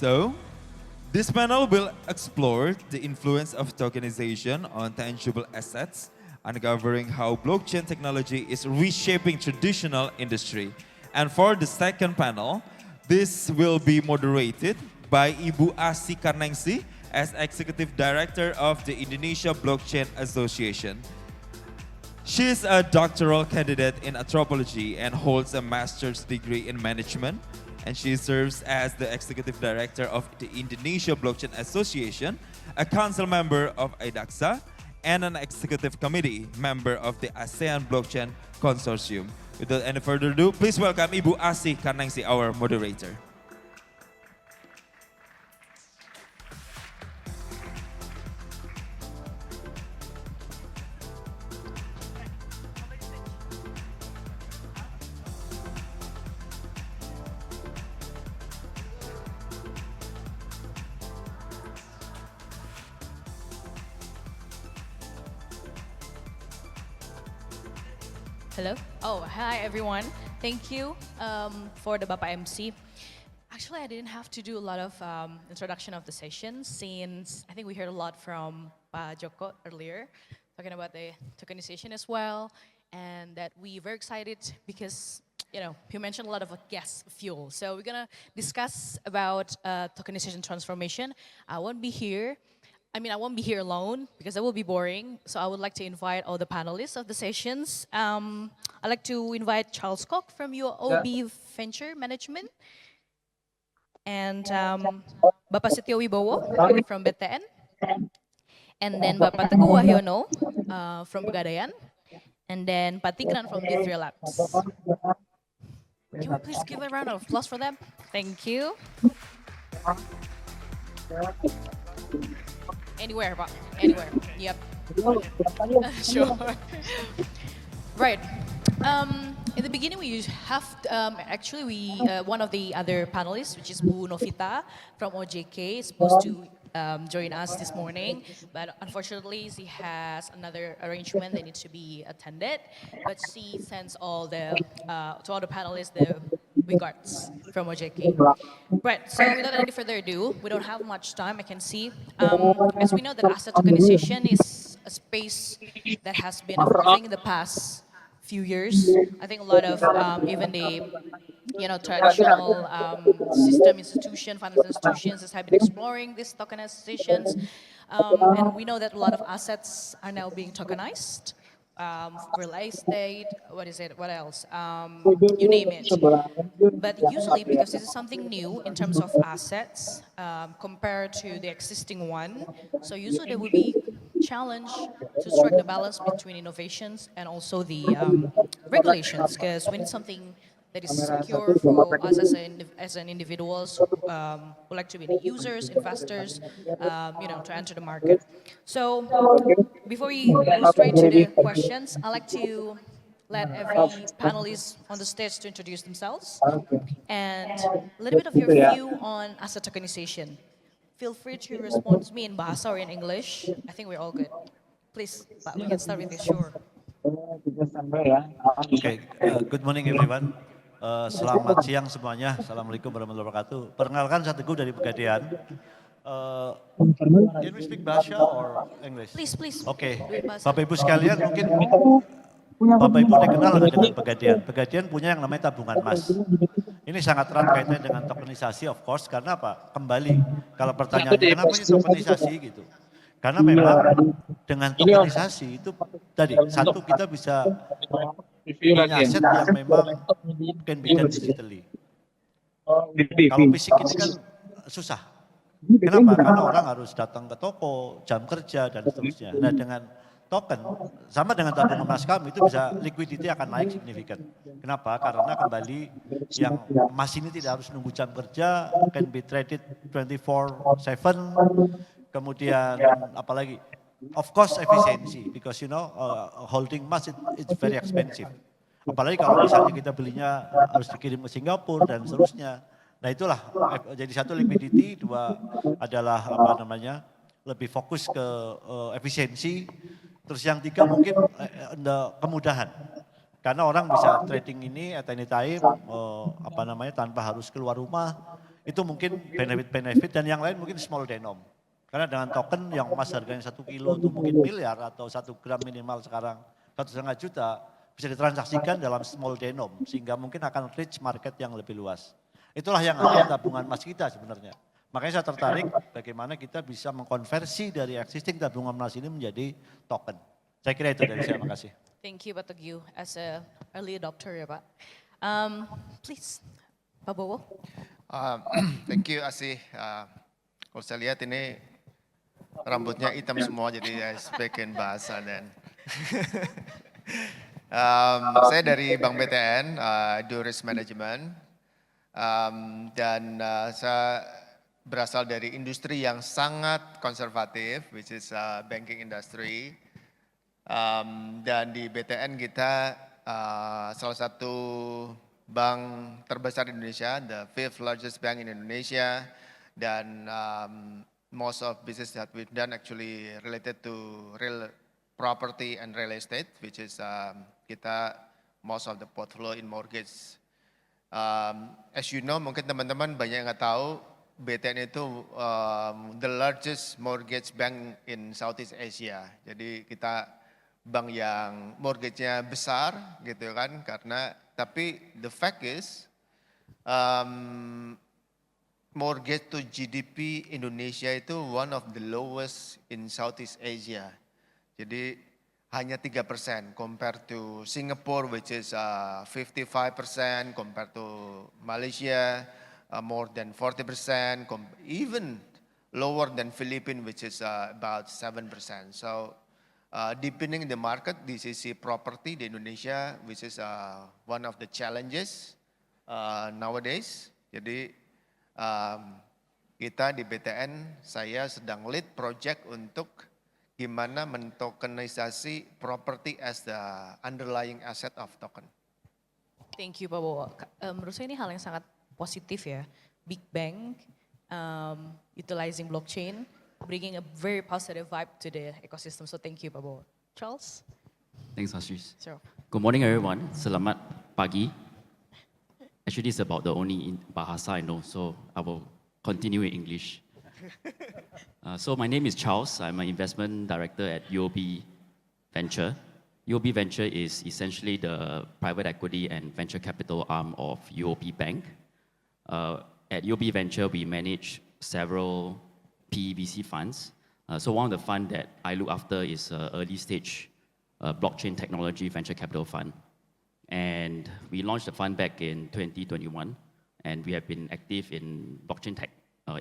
So, this panel will explore the influence of tokenization on tangible assets, uncovering how blockchain technology is reshaping traditional industry. And for the second panel, this will be moderated by Ibu Asih Karnengsih as Executive Director of the Indonesia Blockchain Association. She is a doctoral candidate in anthropology and holds a master's degree in management. And she serves as the Executive Director of the Indonesia Blockchain Association, a council member of IDAXA, and an executive committee member of the ASEAN Blockchain Consortium. Without any further ado, please welcome Ibu Asih Karnengsih, our moderator. Hello. Oh, hi everyone. Thank you for the Bapak MC. Actually, I didn't have to do a lot of introduction of the session since I think we heard a lot from Pak Joko earlier, talking about the tokenization as well, and that we're very excited because he mentioned a lot of gas fuel. So we're gonna discuss about tokenization transformation. I won't be here alone because that will be boring. So I would like to invite all the panelists of the sessions. I'd like to invite Charles Koch from UOB Venture Management. And Bapak Setiyo Wibowo from BTN. And then Bapak Teguh Wahyono from Pegadaian. And then Pak Tigran from Adiwirya Labs. Can we please give a round of applause for them? Thank you. Anywhere, Pak. Anywhere. Yep. Sure. Right. In the beginning, we have one of the other panelists, which is Bu Novita from OJK, is supposed to join us this morning, but unfortunately, she has another arrangement that needs to be attended. But she sends all the to all the panelists the regards from OJK. Right, so without any further ado, we don't have much time, I can see. As we know that asset tokenization is a space that has been evolving in the past few years. I think a lot of even the traditional financial institutions have been exploring these tokenizations. And we know that a lot of assets are now being tokenized. Real estate, what else? You name it. But usually, because this is something new in terms of assets compared to the existing one, so usually there will be challenge to strike the balance between innovations and also the regulations, because we need something that is secure for us as an individuals who like to be the users, investors, to enter the market. So before we go straight to the questions, I'd like to let every panelist on the stage to introduce themselves and a little bit of your view on asset tokenization. Feel free to respond to me in Bahasa or in English. I think we're all good. Please, Pak, we can start with you, sure. Okay, good morning everyone. Selamat siang semuanya. Assalamualaikum warahmatullahi wabarakatuh. Perkenalkan, saya Teguh dari Pegadaian. Can we speak Bahasa or English? Please. Oke, Bapak Ibu sekalian, mungkin Bapak Ibu udah kenal dengan Pegadaian. Pegadaian punya yang namanya tabungan emas. Ini sangat erat kaitannya dengan tokenisasi, of course, karena apa? Kembali, kalau pertanyaannya kenapa ini tokenisasi gitu? Karena memang dengan tokenisasi itu tadi, satu kita bisa punya aset yang memang can be done digitally. Kalau fisik ini kan susah. Kenapa? Karena orang harus datang ke toko, jam kerja, dan seterusnya. Nah dengan token, sama dengan tabungan emas kami, itu bisa liquidity akan naik signifikan. Kenapa? Karena kembali yang emas ini tidak harus nunggu jam kerja, can be traded 24/7, kemudian apalagi, of course efisiensi, because holding emas it's very expensive. Apalagi kalau misalnya kita belinya harus dikirim ke Singapura dan seterusnya. Nah itulah, jadi satu liquidity, dua adalah lebih fokus ke efisiensi. Terus yang tiga mungkin kemudahan. Karena orang bisa trading ini at any time, tanpa harus keluar rumah. Itu mungkin benefit-benefit dan yang lain mungkin small denom. Karena dengan token yang emas harganya 1 kilo itu mungkin miliar atau 1 gram minimal sekarang 1,5 juta bisa ditransaksikan dalam small denom sehingga mungkin akan reach market yang lebih luas. Itulah yang ada tabungan emas kita sebenarnya. Makanya saya tertarik bagaimana kita bisa mengkonversi dari existing tabungan emas ini menjadi token. Saya kira itu dari saya, makasih. Thank you Pak Teguh as a early adopter ya Pak. Please, Pak Bowo. Thank you Asih. Kalau saya lihat ini rambutnya hitam semua jadi saya speaking bahasa dan saya dari Bank BTN, do risk management dan saya berasal dari industri yang sangat konservatif, which is banking industry. Dan di BTN kita salah satu bank terbesar di Indonesia, the fifth largest bank in Indonesia, dan most of business that we've done actually related to real property and real estate, which is kita most of the portfolio in mortgage. As you know, mungkin teman-teman banyak yang nggak tahu, BTN itu the largest mortgage bank in Southeast Asia. Jadi kita bank yang mortgage-nya besar gitu kan, karena tapi the fact is mortgage to GDP Indonesia itu one of the lowest in Southeast Asia. Jadi hanya 3% compared to Singapore which is 55%, compared to Malaysia more than 40%, even lower than Philippines which is about 7%. So deepening the market di sisi property di Indonesia which is one of the challenges nowadays. Jadi kita di BTN, saya sedang lead project untuk gimana mentokenisasi property as the underlying asset of token. Thank you Pak Bowo. Menurut saya ini hal yang sangat positif ya. Big bank utilizing blockchain, bringing a very positive vibe to the ecosystem. So thank you Pak Bowo. Charles? Thanks, Asih. Sure. Good morning, everyone. Selamat pagi. Actually, it's about the only bahasa I know, so I will continue in English. So my name is Charles. I'm an investment director at UOB Venture. UOB Venture is essentially the private equity and venture capital arm of UOB Bank. At UOB Venture, we manage several PVC funds. So one of the funds that I look after is early stage blockchain technology venture capital fund. And we launched the fund back in 2021, and we have been active in blockchain tech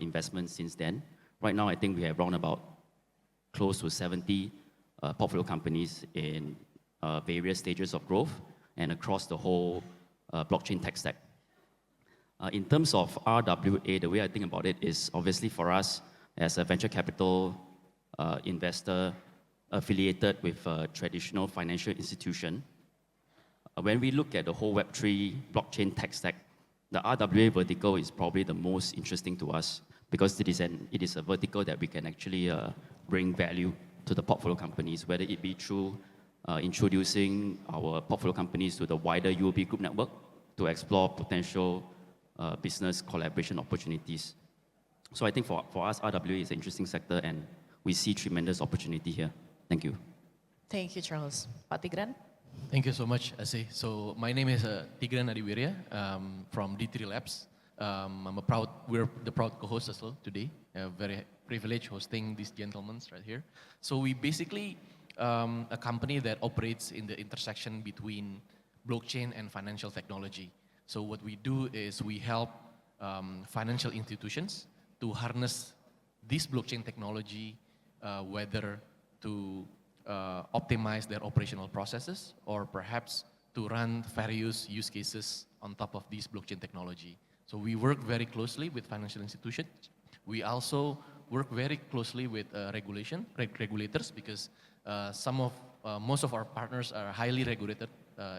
investments since then. Right now, I think we have around about close to 70 portfolio companies in various stages of growth and across the whole blockchain tech stack. In terms of RWA, the way I think about it is obviously for us as a venture capital investor affiliated with a traditional financial institution, when we look at the whole Web3 blockchain tech stack, the RWA vertical is probably the most interesting to us because it is a vertical that we can actually bring value to the portfolio companies, whether it be through introducing our portfolio companies to the wider UOB Group network to explore potential business collaboration opportunities. So I think for us, RWA is an interesting sector and we see tremendous opportunity here. Thank you. Thank you Charles. Pak Tigran? Thank you so much, Asih. So my name is Tigran Adiwirya from D3 Labs. We're the proud co-host as well today. Very privileged hosting these gentlemen right here. So we basically a company that operates in the intersection between blockchain and financial technology. So what we do is we help financial institutions to harness this blockchain technology, whether to optimize their operational processes or perhaps to run various use cases on top of this blockchain technology. So we work very closely with financial institutions. We also work very closely with regulators because most of our partners are highly regulated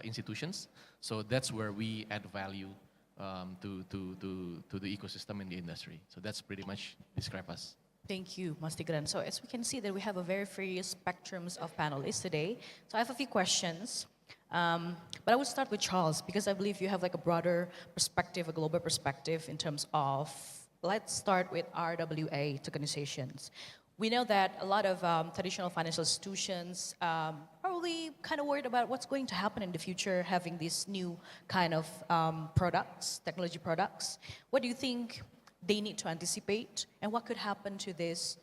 institutions. So that's where we add value to the ecosystem in the industry. So that's pretty much describe us. Thank you, Mas Tigran. So as we can see that we have a very various spectrums of panelists today. So I have a few questions, but I would start with Charles because I believe you have like a broader perspective, a global perspective in terms of let's start with RWA tokenizations. We know that a lot of traditional financial institutions probably kind of worried about what's going to happen in the future, having these new kind of products, technology products. What do you think they need to anticipate, and what could happen to this,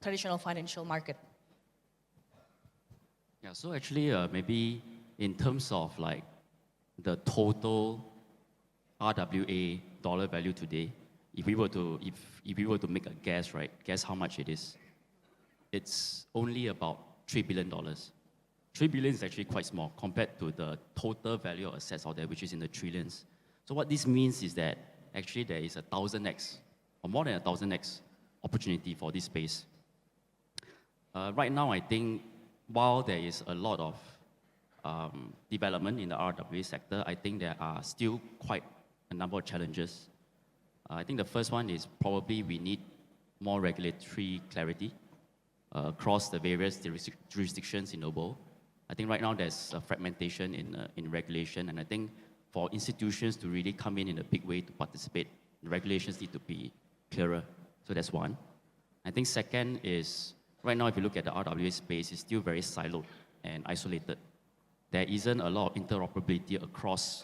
traditional financial market? Yeah, so actually, maybe in terms of like the total RWA dollar value today, if we were to make a guess, right, guess how much it is. It's only about $3 billion. 3 billion is actually quite small compared to the total value of assets out there, which is in the trillions. So what this means is that actually there is 1,000x, or more than 1,000x opportunity for this space. Right now, I think while there is a lot of development in the RWA sector, I think there are still quite a number of challenges. I think the first one is probably we need more regulatory clarity across the various jurisdictions in the world. I think right now there's a fragmentation in regulation, and I think for institutions to really come in a big way to participate, the regulations need to be clearer. So that's one. I think second is, right now if you look at the RWA space, it's still very siloed and isolated. There isn't a lot of interoperability across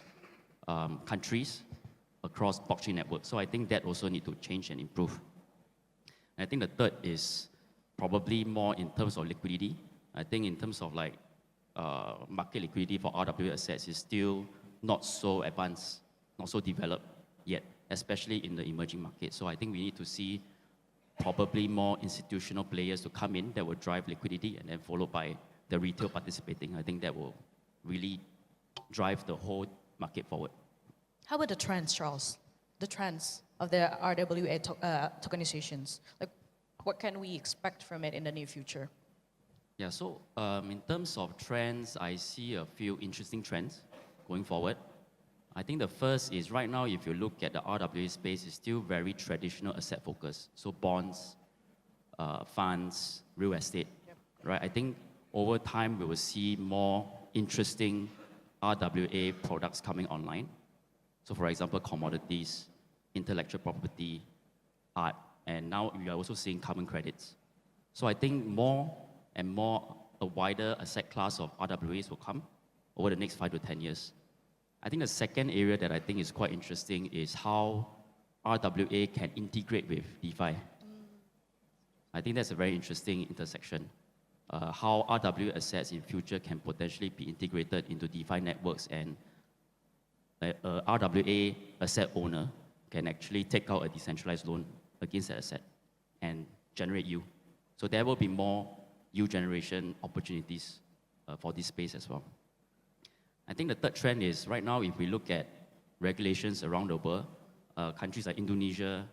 countries, across blockchain networks. So I think that also need to change and improve. And I think the third is probably more in terms of liquidity. I think in terms of like market liquidity for RWA assets is still not so advanced, not so developed yet, especially in the emerging market. So I think we need to see probably more institutional players to come in that will drive liquidity, and then followed by the retail participating. I think that will really drive the whole market forward. How about the trends, Charles? The trends of the RWA tokenizations. Like, what can we expect from it in the near future? Yeah, so in terms of trends, I see a few interesting trends going forward. I think the first is right now, if you look at the RWA space, it's still very traditional asset focused. So bonds, funds, real estate, right? I think over time, we will see more interesting RWA products coming online. So for example, commodities, intellectual property, art, and now we are also seeing carbon credits. So I think more and more a wider asset class of RWAs will come over the next 5 to 10 years. I think the second area that I think is quite interesting is how RWA can integrate with DeFi. I think that's a very interesting intersection. How RWA assets in future can potentially be integrated into DeFi networks, and a RWA asset owner can actually take out a decentralized loan against that asset and generate yield. So there will be more yield generation opportunities for this space as well. I think the third trend is right now, if we look at regulations around the world, countries like Indonesia,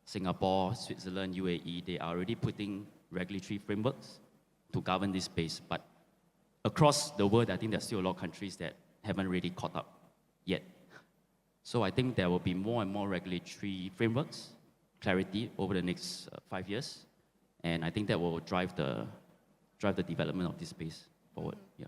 Singapore, Switzerland, UAE, they are already putting regulatory frameworks to govern this space. But across the world, I think there's still a lot of countries that haven't really caught up yet. So I think there will be more and more regulatory frameworks, clarity over the next 5 years. And I think that will drive the development of this space forward. Yeah.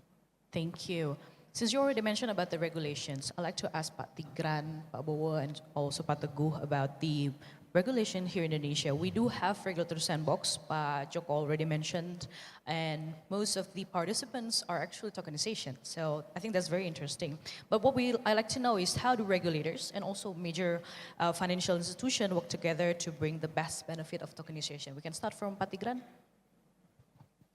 Thank you. Since you already mentioned about the regulations, I'd like to ask Pak Tigran, Pak Wibowo, and also Pak Teguh about the regulation here in Indonesia. We do have regulatory sandbox, Pak Joko already mentioned, and most of the participants are actually tokenization. So I think that's very interesting. But what I like to know is how do regulators and also major financial institutions work together to bring the best benefit of tokenization? We can start from Pak Tigran.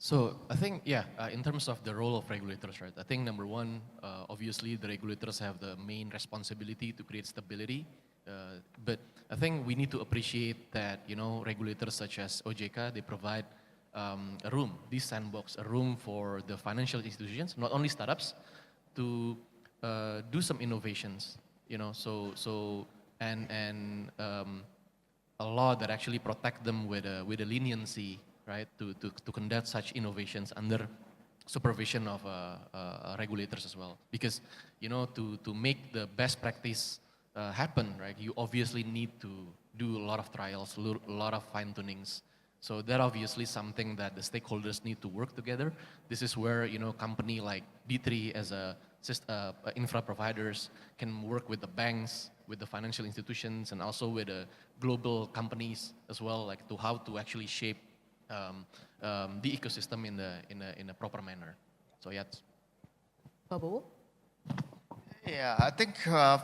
So I think, in terms of the role of regulators, right? I think number one, obviously the regulators have the main responsibility to create stability. But I think we need to appreciate that, regulators such as OJK, they provide a room, this sandbox, a room for the financial institutions, not only startups, to do some innovations, and a law that actually protect them with a leniency, right, to conduct such innovations under supervision of regulators as well. Because, to make the best practice happen, right, you obviously need to do a lot of trials, a lot of fine tunings. So that obviously something that the stakeholders need to work together. This is where, company like D3 as a infra providers, can work with the banks, with the financial institutions, and also with the global companies as well, like to how to actually shape the ecosystem in a proper manner. So yeah. Wibowo? Yeah, I think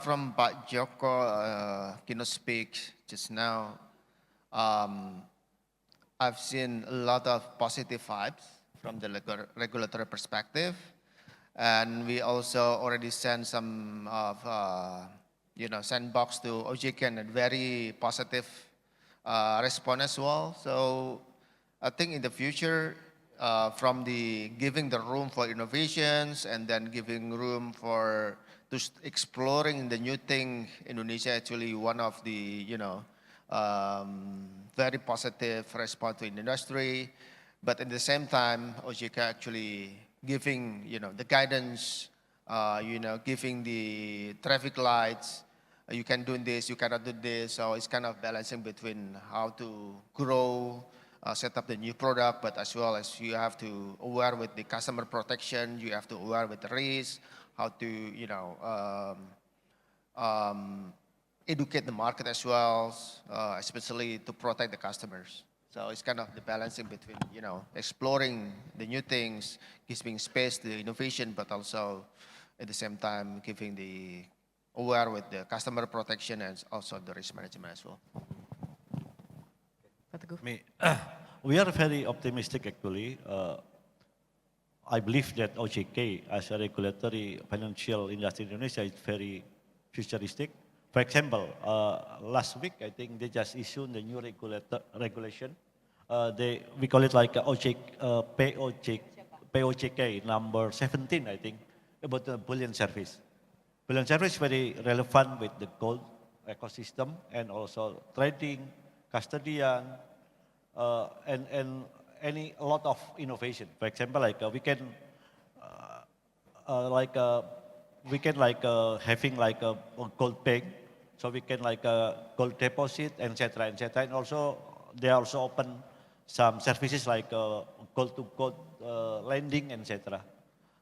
from Pak Joko keynote speak just now, I've seen a lot of positive vibes from the regulatory perspective, and we also already sent some of sandbox to OJK and a very positive response as well. So I think in the future, from the giving the room for innovations and then giving room for exploring the new thing, Indonesia actually one of the very positive response to the industry, but at the same time, OJK actually giving the guidance, giving the traffic lights. You can do this, you cannot do this. So it's kind of balancing between how to grow, set up the new product, but as well as you have to aware with the customer protection, you have to aware with the risk, how to educate the market as well, especially to protect the customers. So it's kind of the balancing between exploring the new things, giving space to innovation, but also at the same time giving the aware with the customer protection and also the risk management as well. We are very optimistic actually. I believe that OJK as a regulatory financial industry in Indonesia is very futuristic. For example, last week I think they just issued the new regulation. We call it like POJK number 17, I think, about the bullion service. Bullion service is very relevant with the gold ecosystem and also trading, custodian, and a lot of innovation. For example, like we can having like a gold bank, so we can like a gold deposit, etc., etc. And also they also open some services like gold to gold lending, etc.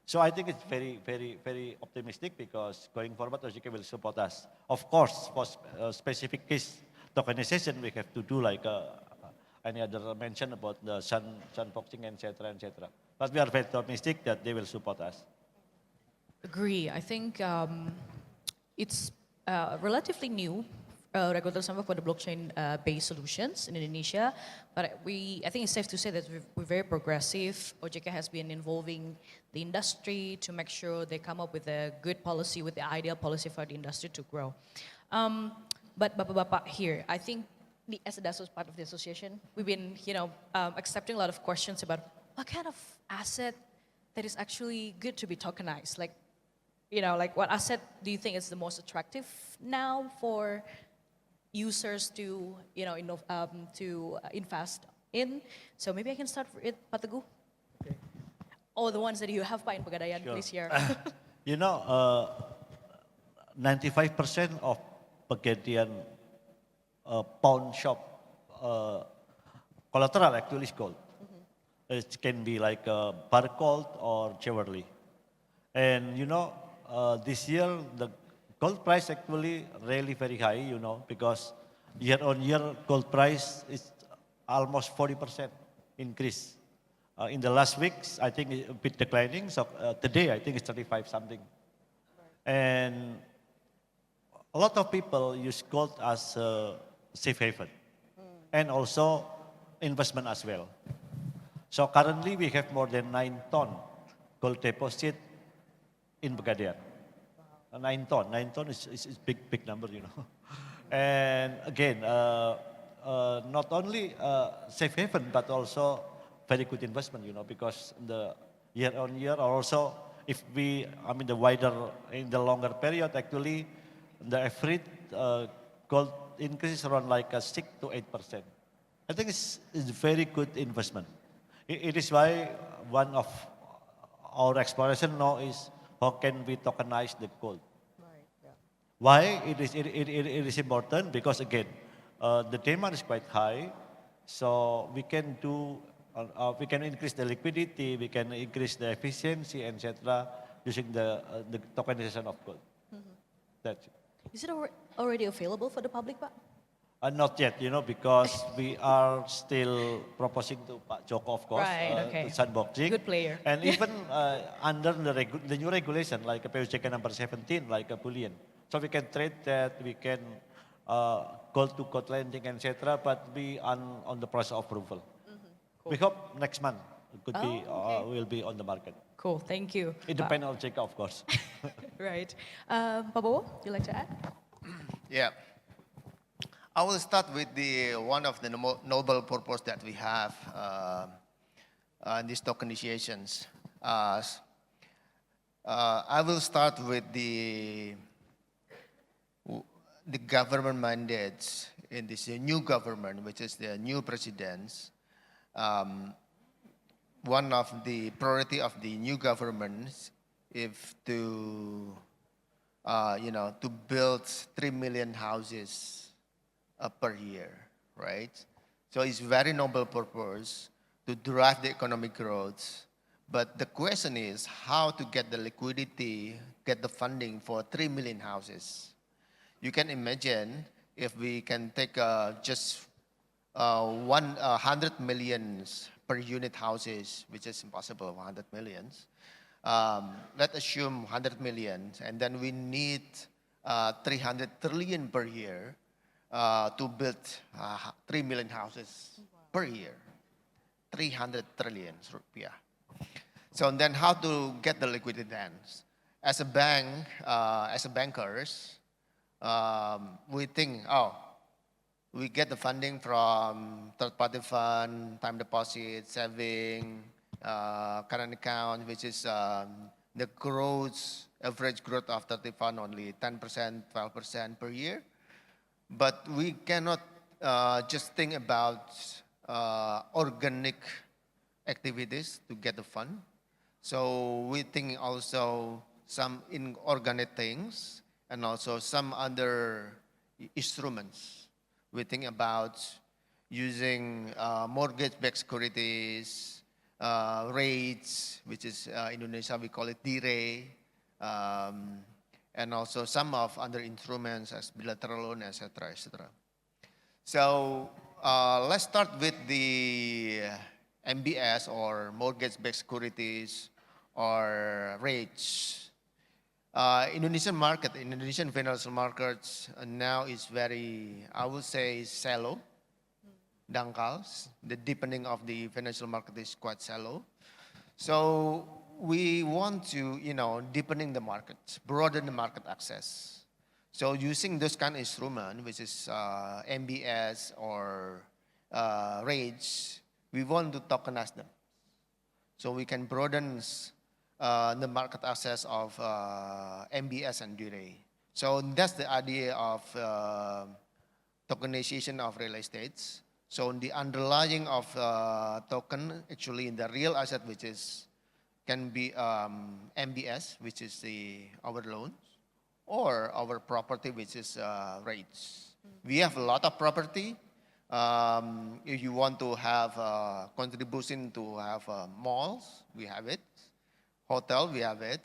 So I think it's very, very, very optimistic because going forward, OJK will support us. Of course, for specific case tokenization, we have to do like any other mention about the sandboxing, etc., etc. But we are very optimistic that they will support us. Agree. I think it's relatively new regulatory framework for the blockchain-based solutions in Indonesia, but I think it's safe to say that we're very progressive. OJK has been involving the industry to make sure they come up with a good policy, with the ideal policy for the industry to grow. But Bapak here, I think as a DASO part of the association, we've been accepting a lot of questions about what kind of asset that is actually good to be tokenized. Like what asset do you think is the most attractive now for users to invest in? So maybe I can start with Pak Teguh. Okay. Oh, the ones that you have in Pegadaian, sure. Please share. 95% of Pegadaian pawn shop collateral actually is gold. Mm-hmm. It can be like barcode or jewelry. And this year the gold price actually really very high, because year on year gold price is almost 40% increase. In the last weeks, I think it's a bit declining. So today, I think it's 35 something. Right. And a lot of people use gold as a safe haven and also investment as well. So currently, we have more than 9 ton gold deposit in Pegadaian. 9 ton. 9 ton is big number, And again, not only safe haven, but also very good investment, because the year on year, or also if the longer period, actually, the average gold increase around like 6 to 8%. I think it's very good investment. It is why one of our exploration now is how can we tokenize the gold. Right, yeah. Why it is important? Because again, the demand is quite high, so we can do, we can increase the liquidity, we can increase the efficiency, etc. using the tokenization of gold. That's it. Is it already available for the public, Pak? Not yet, because we are still proposing to Pak Joko, of course, Right, okay. to sandboxing. Good player. And even under the new regulation, like POJK number 17, like a bullion. So we can trade that, we can gold to gold lending, etc. But we on the process of approval. Cool. We hope next month it could be okay. will be on the market. Cool, thank you. Independent of JK, of course. Right. Pak Bowo, you like to add? Yeah. I will start with one of the noble purpose that we have in these tokenizations. I will start with the government mandates in this new government, which is the new presidents. One of the priority of the new government is to to build 3 million houses per year, right? So it's very noble purpose to drive the economic growth. But the question is how to get the liquidity, get the funding for 3 million houses. You can imagine if we can take just 100 millions per unit houses, which is impossible, 100 millions. Let's assume 100 million, and then we need 300 trillion per year to build 3 million houses per year. 300 trillion rupiah. So then how to get the liquidity then? As a bank, as a bankers, we think, we get the funding from third-party fund, time deposit, saving, current account, which is the growth, average growth of 30 fund only 10%, 12% per year. But we cannot just think about organic activities to get the fund. So we think also some inorganic things and also some other instruments. We think about using mortgage-backed securities, rates, which is in Indonesia we call it dire, and also some of other instruments as bilateral loan, etc., etc. So let's start with the MBS or mortgage-backed securities or rates. Indonesian market, Indonesian financial markets now is very, I would say, shallow, dangkal. The deepening of the financial market is quite shallow. So we want to, deepening the market, broaden the market access. So using this kind of instrument, which is MBS or rates, we want to tokenize them. So we can broaden the market access of MBS and dire. So that's the idea of tokenization of real estates. So the underlying of token, actually in the real asset, which is can be MBS, which is our loans, or our property, which is rates. We have a lot of property. If you want to have contribution to have malls, we have it. Hotel, we have it.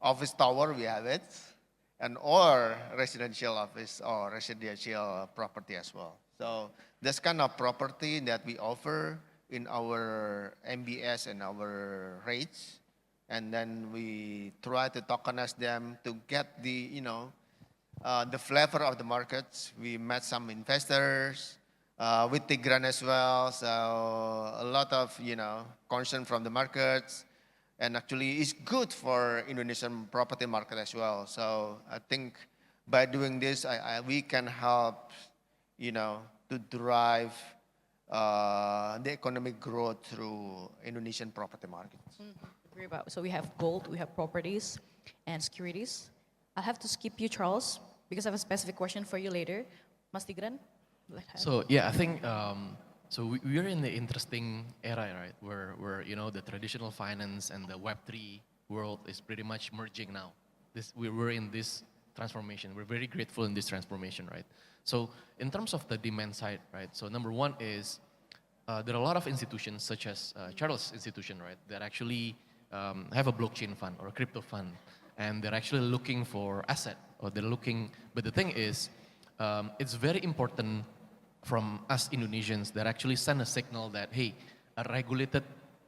Office tower, we have it. And or residential office or residential property as well. So this kind of property that we offer in our MBS and our rates, and then we try to tokenize them to get the flavor of the markets. We met some investors with Tigran as well, so a lot of concern from the markets, and actually it's good for Indonesian property market as well. So I think by doing this, we can help to drive the economic growth through Indonesian property markets. Agree about. So we have gold, we have properties and securities. I'll have to skip you, Charles, because I have a specific question for you later. Mas Tigran? So yeah, I think so we're in the interesting era, right? Where the traditional finance and the Web3 world is pretty much merging now. We're in this transformation. We're very grateful in this transformation, right? So in terms of the demand side, right? So number one is there are a lot of institutions such as Charles Institution, right? That actually have a blockchain fund or a crypto fund, and they're actually looking for asset, or they're looking, but the thing is, it's very important from us Indonesians that actually send a signal that, hey, a regulated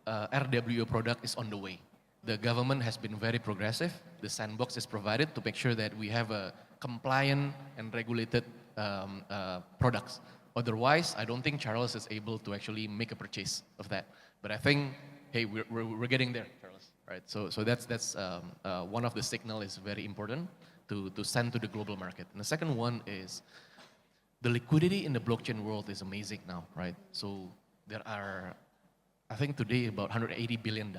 RWA product is on the way. The government has been very progressive. The sandbox is provided to make sure that we have a compliant and regulated products. Otherwise, I don't think Charles is able to actually make a purchase of that. But I think, hey, we're getting there, Charles, right? So that's one of the signal is very important to send to the global market. And the second one is the liquidity in the blockchain world is amazing now, right? So there are, I think today about $180 billion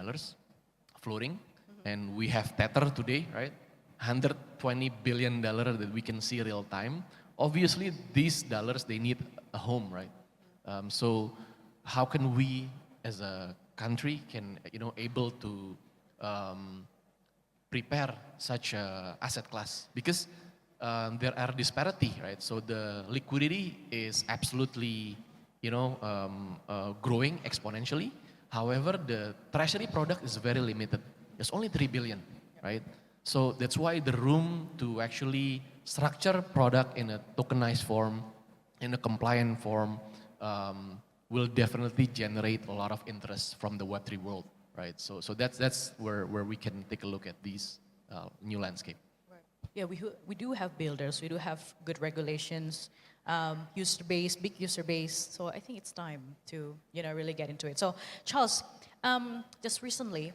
floating, and we have Tether today, right? $120 billion that we can see real time. Obviously, these dollars, they need a home, right? So how can we, as a country, can able to prepare such a asset class? Because there are disparity, right? So the liquidity is absolutely, growing exponentially. However, the treasury product is very limited. There's only 3 billion, right? So that's why the room to actually structure product in a tokenized form, in a compliant form, will definitely generate a lot of interest from the Web3 world, right? So that's where we can take a look at these new landscape. Right. Yeah, we do have builders, we do have good regulations, user base, big user base. So I think it's time to really get into it. So Charles, just recently,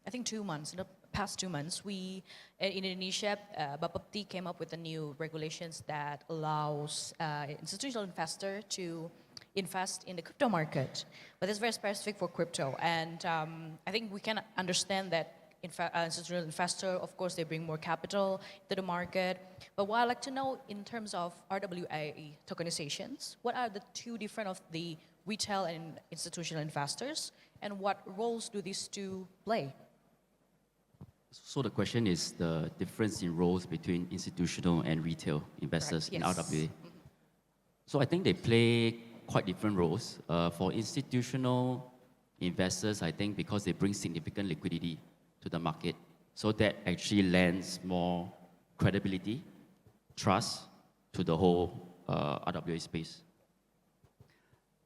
I think 2 months, in the past 2 months, we in Indonesia, Bapepti came up with the new regulations that allows institutional investor to invest in the crypto market, but it's very specific for crypto. And I think we can understand that institutional investor, of course, they bring more capital to the market. But what I'd like to know in terms of RWA tokenizations, what are the two different of the retail and institutional investors, and what roles do these two play? So the question is the difference in roles between institutional and retail investors in RWA. So I think they play quite different roles. For institutional investors, I think because they bring significant liquidity to the market, so that actually lends more credibility, trust to the whole RWA space.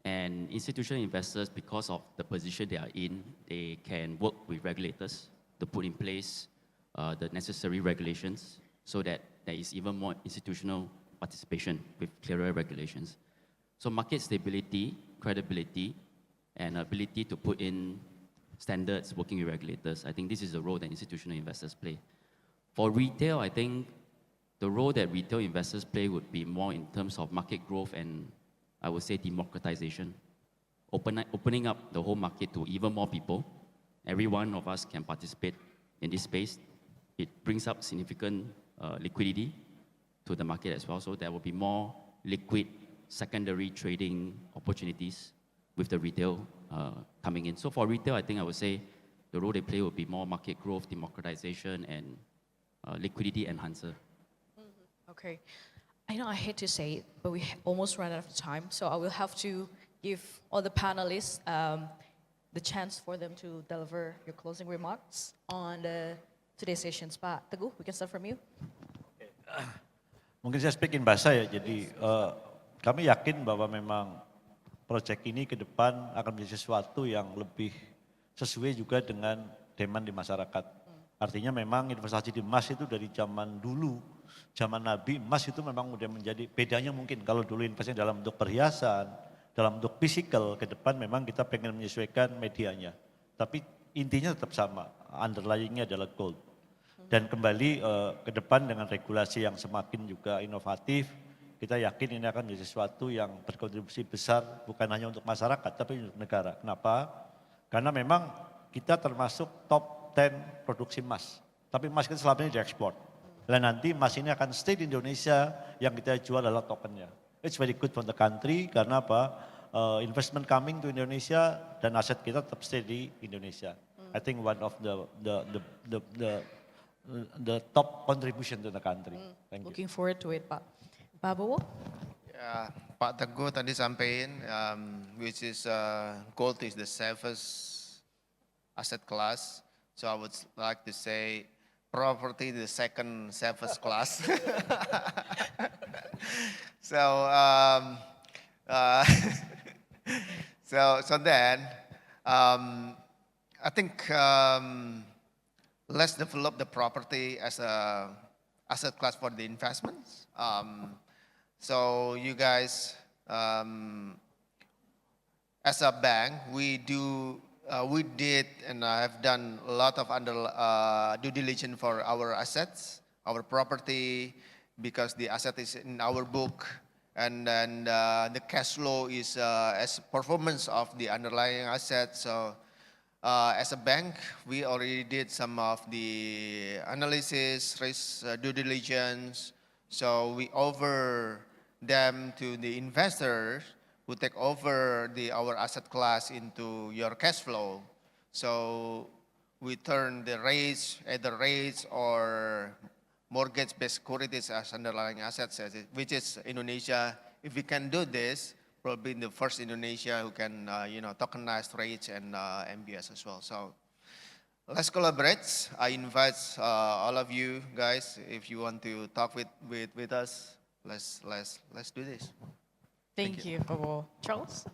And institutional investors, because of the position they are in, they can work with regulators to put in place the necessary regulations so that there is even more institutional participation with clearer regulations. So market stability, credibility, and ability to put in standards working with regulators, I think this is the role that institutional investors play. For retail, I think the role that retail investors play would be more in terms of market growth and I would say democratization, opening up the whole market to even more people. Every one of us can participate in this space. It brings up significant liquidity to the market as well, so there will be more liquid secondary trading opportunities with the retail coming in. So for retail, I think I would say the role they play will be more market growth, democratization, and liquidity enhancer. Okay. I know I hate to say it, but we almost ran out of time, so I will have to give all the panelists the chance for them to deliver your closing remarks on today's sessions. Pak Teguh, we can start from you. Mungkin saya speak in bahasa ya, jadi kami yakin bahwa memang proyek ini ke depan akan menjadi sesuatu yang lebih sesuai juga dengan demand di masyarakat. Artinya memang investasi di emas itu dari zaman dulu, zaman Nabi, emas itu memang udah menjadi, bedanya mungkin kalau dulu investasi dalam bentuk perhiasan, dalam bentuk fisikal, ke depan memang kita pengen menyesuaikan medianya. Tapi intinya tetap sama, underlyingnya adalah gold. Dan kembali ke depan dengan regulasi yang semakin juga inovatif, kita yakin ini akan menjadi sesuatu yang berkontribusi besar bukan hanya untuk masyarakat tapi untuk negara. Kenapa? Karena memang kita termasuk top 10 produksi emas. Tapi emas kita selama ini diekspor. Dan nanti emas ini akan stay di Indonesia, yang kita jual adalah tokennya. It's very good for the country karena apa? Investment coming to Indonesia dan aset kita tetap stay di Indonesia. I think one of the top contribution to the country. Thank you. Looking forward to it, Pak. Pak Wibowo? Ya, Pak Teguh tadi sampaikan, which is gold is the safest asset class. So I would like to say property the second safest class. So uh, so then I think let's develop the property as a asset class for the investments. So you guys, as a bank, we did and have done a lot of due diligence for our assets, our property, because the asset is in our book, and then the cash flow is as performance of the underlying asset. So as a bank, we already did some of the analysis, risk due diligence. So we offer them to the investors who take over our asset class into your cash flow. So we turn the rates, either rates or mortgage-based securities as underlying assets, which is Indonesia. If we can do this, probably the first Indonesia who can, tokenize rates and MBS as well. So let's collaborate. I invite all of you guys, if you want to talk with us, let's do this. Thank you, Wibowo. Charles?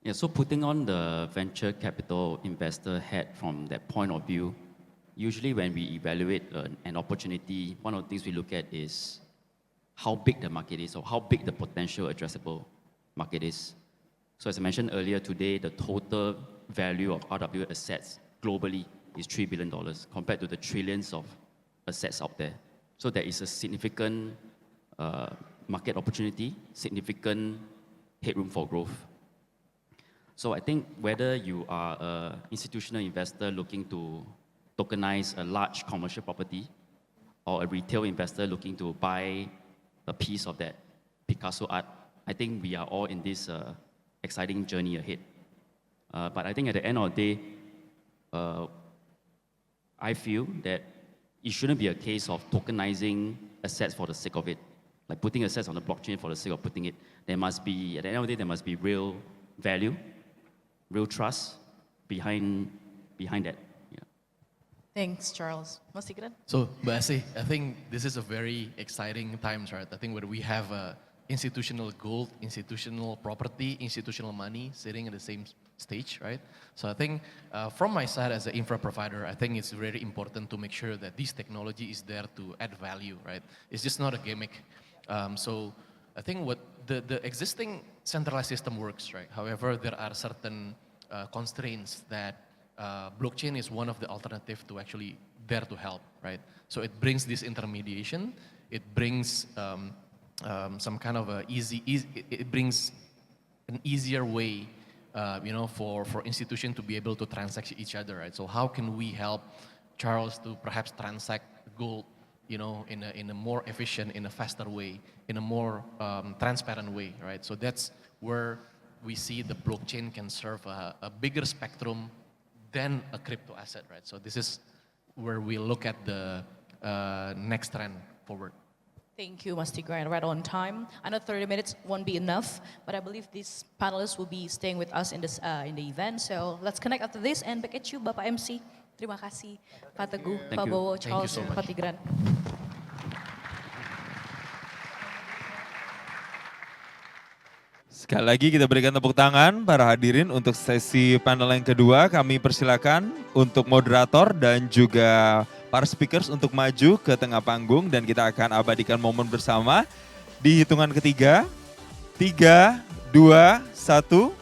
Yeah, so putting on the venture capital investor hat from that point of view, usually when we evaluate an opportunity, one of the things we look at is how big the market is, or how big the potential addressable market is. So as I mentioned earlier today, the total value of RW assets globally is $3 billion compared to the trillions of assets out there. So there is a significant market opportunity, significant headroom for growth. So I think whether you are an institutional investor looking to tokenize a large commercial property, or a retail investor looking to buy a piece of that Picasso art, I think we are all in this exciting journey ahead. But I think at the end of the day, I feel that it shouldn't be a case of tokenizing assets for the sake of it, like putting assets on the blockchain for the sake of putting it. There must be, at the end of the day, there must be real value, real trust behind that. Yeah. Thanks, Charles. Mas Tigran? So, Mbak Asih, I think this is a very exciting times, right? I think where we have institutional gold, institutional property, institutional money sitting at the same stage, right? So I think from my side as an infra provider, I think it's very important to make sure that this technology is there to add value, right? It's just not a gimmick. So I think what the existing centralized system works, right? However, there are certain constraints that blockchain is one of the alternative to actually there to help, right? So it brings this intermediation, it brings some kind of it brings an easier way, for institution to be able to transact each other, right? So how can we help Charles to perhaps transact gold, in a more efficient, in a faster way, in a more transparent way, right? So that's where we see the blockchain can serve a bigger spectrum than a crypto asset, right? So this is where we look at the next trend forward. Thank you, Mas Tigran. Right on time. I know 30 minutes won't be enough, but I believe these panelists will be staying with us in the event. So let's connect after this and back at you, Bapak MC. Terima kasih, Pak Teguh, Pak Wibowo, Charles, so Pak Tigran. Sekali lagi kita berikan tepuk tangan para hadirin untuk sesi panel yang kedua. Kami persilakan untuk moderator dan juga para speakers untuk maju ke tengah panggung dan kita akan abadikan momen bersama di hitungan ketiga. 3, 2, 1.